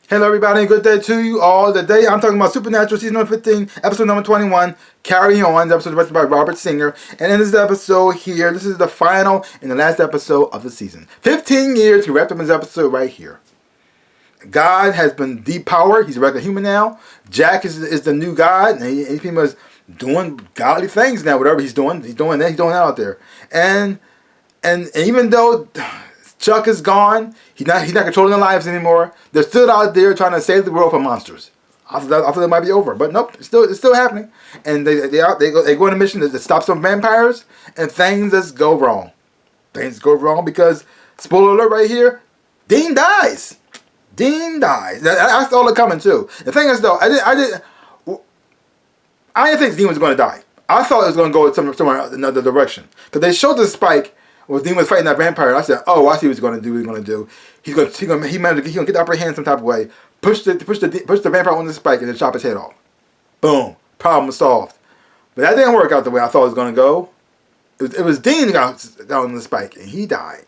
Hello everybody, good day to you all. Today I'm talking about Supernatural Season 15, Episode number 21, Carry On. The episode directed by Robert Singer. And in this episode here, this is the final and the last episode of the season. 15 years, he wrapped up his episode right here. God has been depowered. He's a regular human now. Jack is the new God. And he pretty much doing godly things now, whatever he's doing that out there. And even though Chuck is gone, he's not controlling their lives anymore. They're still out there trying to save the world from monsters. I thought it might be over, but nope, it's still happening. And they go on a mission to stop some vampires, and things just go wrong. Things go wrong because, spoiler alert right here, Dean dies. Dean dies. I saw it coming too. The thing is though, I didn't think Dean was going to die. I thought it was going to go somewhere another direction because they showed the spike. Well, Dean was fighting that vampire, and I said, "Oh, I see what he's going to do. He's going to get the upper hand some type of way, push the vampire on the spike, and then chop his head off. Boom, problem solved." But that didn't work out the way I thought it was going to go. It was Dean who got on the spike, and he died.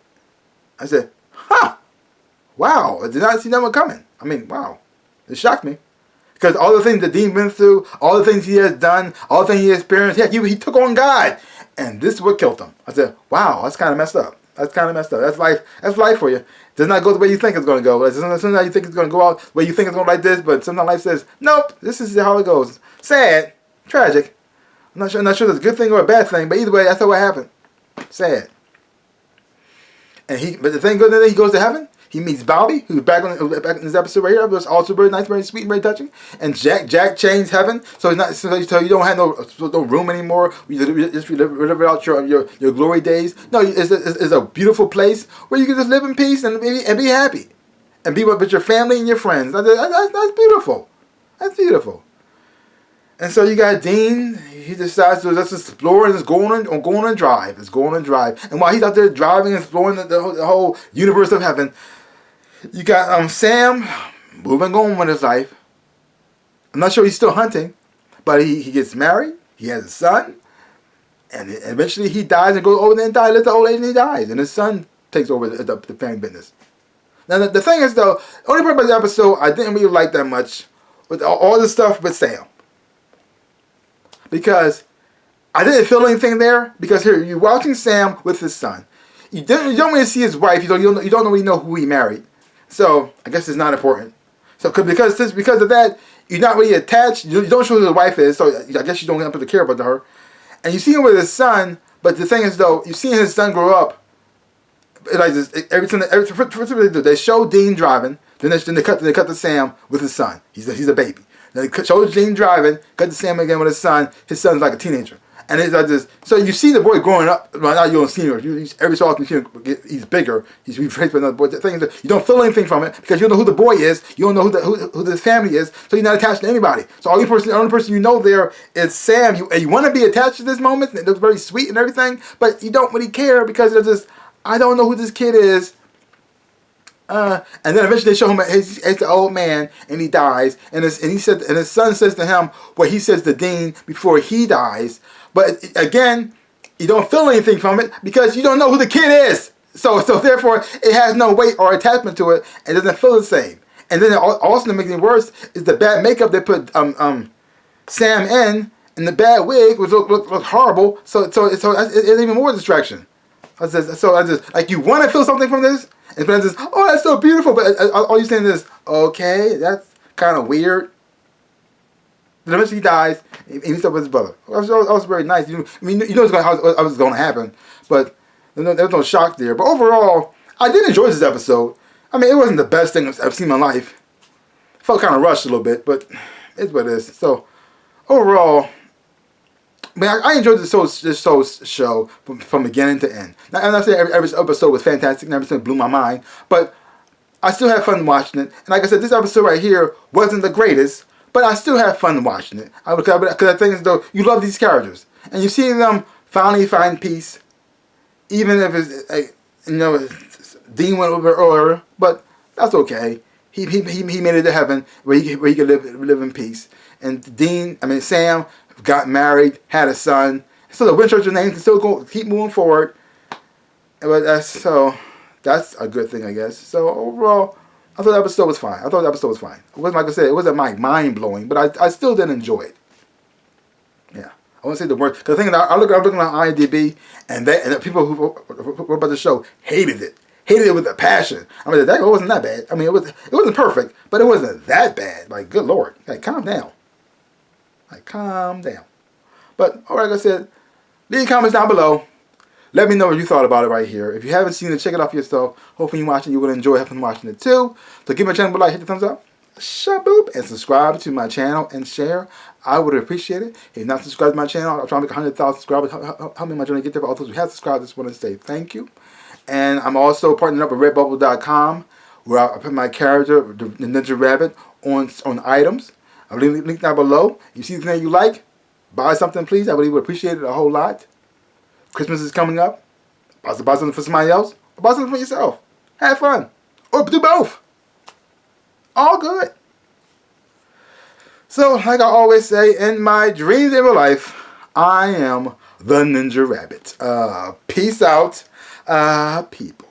I said, "Huh, wow! I did not see that one coming. I mean, wow, it shocked me." Because all the things that Dean went through, all the things he has done, all the things he experienced, heck, he took on God. And this is what killed him. I said, wow, that's kind of messed up. That's life. That's life for you. It does not go the way you think it's going to go. Sometimes you think it's going to go out the way you think it's going like this, but sometimes life says, nope, this is how it goes. Sad. Tragic. I'm not sure that's a good thing or a bad thing, but either way, that's what happened. Sad. But the thing goes, then he goes to heaven. He meets Bobby, who's back in this episode right here. It was also very nice, very sweet, and very touching. And Jack changed heaven, so you don't have no room anymore. You just live out your glory days. No, it's a beautiful place where you can just live in peace and be happy, and be with your family and your friends. That's beautiful. That's beautiful. And so you got Dean. He decides to just explore and go on a drive. And while he's out there driving and exploring the whole universe of heaven, you got Sam moving on with his life. I'm not sure he's still hunting, but he gets married. He has a son, and eventually he dies and goes over there and dies. Lives the old age and he dies, and his son takes over the family business. Now the thing is though, the only part about the episode I didn't really like that much with all the stuff with Sam. Because I didn't feel anything there. Because here you're watching Sam with his son. You don't really see his wife. You don't really know who he married. So I guess it's not important. So because of that, you're not really attached. You don't show who his wife is. So I guess you don't have to care about her. And you see him with his son. But the thing is though, you see his son grow up. Like this, they show Dean driving. Then they cut to Sam with his son. He's a baby. They show Dean driving, cut to Sam again with his son. His son's like a teenager. And it's like this. So you see the boy growing up. Well, now you don't see him. Every so often you see him, he's bigger. He's replaced by another boy. The thing is, you don't feel anything from it because you don't know who the boy is. You don't know who the family is. So you're not attached to anybody. So the only person you know there is Sam. You want to be attached to this moment. It looks very sweet and everything, but you don't really care because they're just, I don't know who this kid is. And then eventually they show him he's the old man and he dies, and his son says to him what he says to Dean before he dies. But again, you don't feel anything from it because you don't know who the kid is. So therefore it has no weight or attachment to it and doesn't feel the same. And then also to make it worse is the bad makeup they put Sam in, and the bad wig which looked horrible. So it's even more distraction. I just like, you want to feel something from this. And then says, oh, that's so beautiful. But all you're saying is, okay, that's kind of weird. Then eventually he dies, and he meets up with his brother. That was very nice. You know how it was going to happen. But there was no shock there. But overall, I did enjoy this episode. I mean, it wasn't the best thing I've seen in my life. It felt kind of rushed a little bit, but it's what it is. So, overall, I enjoyed this show from beginning to end. Now, I'm not saying every episode was fantastic and everything blew my mind, but I still had fun watching it. And like I said, this episode right here wasn't the greatest, but I still had fun watching it. Because I think as though you love these characters. And you see them finally find peace, even if it's, Dean went a little bit earlier, but that's okay. He made it to heaven where he could live in peace. And Sam got married, had a son. So the Winchester name can still keep moving forward. But that's a good thing, I guess. So overall, I thought the episode was fine. I thought the episode was fine. It wasn't, like I said, it wasn't like mind blowing, but I still did enjoy it. Yeah, I won't say the word, because the thing is, I'm looking on IMDb, and the people who were about the show hated it with a passion. I mean, it wasn't that bad. I mean, it wasn't perfect, but it wasn't that bad. Like, good Lord, like, calm down. Like, calm down. But all right, like I said, leave comments down below. Let me know what you thought about it right here. If you haven't seen it, check it out for yourself. Hopefully, you're watching, you will enjoy having watching it too. So give my channel a like, hit the thumbs up, shaboop, and subscribe to my channel and share. I would appreciate it. If you're not subscribed to my channel, I'm trying to make 100,000 subscribers. Help me in my journey get there. For all those who have subscribed, I just want to say thank you. And I'm also partnering up with Redbubble.com, where I put my character, the NinjaRabbit, on items. I'll leave the link down below. You see something you like, buy something, please. I really would appreciate it a whole lot. Christmas is coming up. Buy something for somebody else, or buy something for yourself. Have fun. Or do both. All good. So, like I always say, in my dreams in real life, I am the Ninja Rabbit. Peace out, people.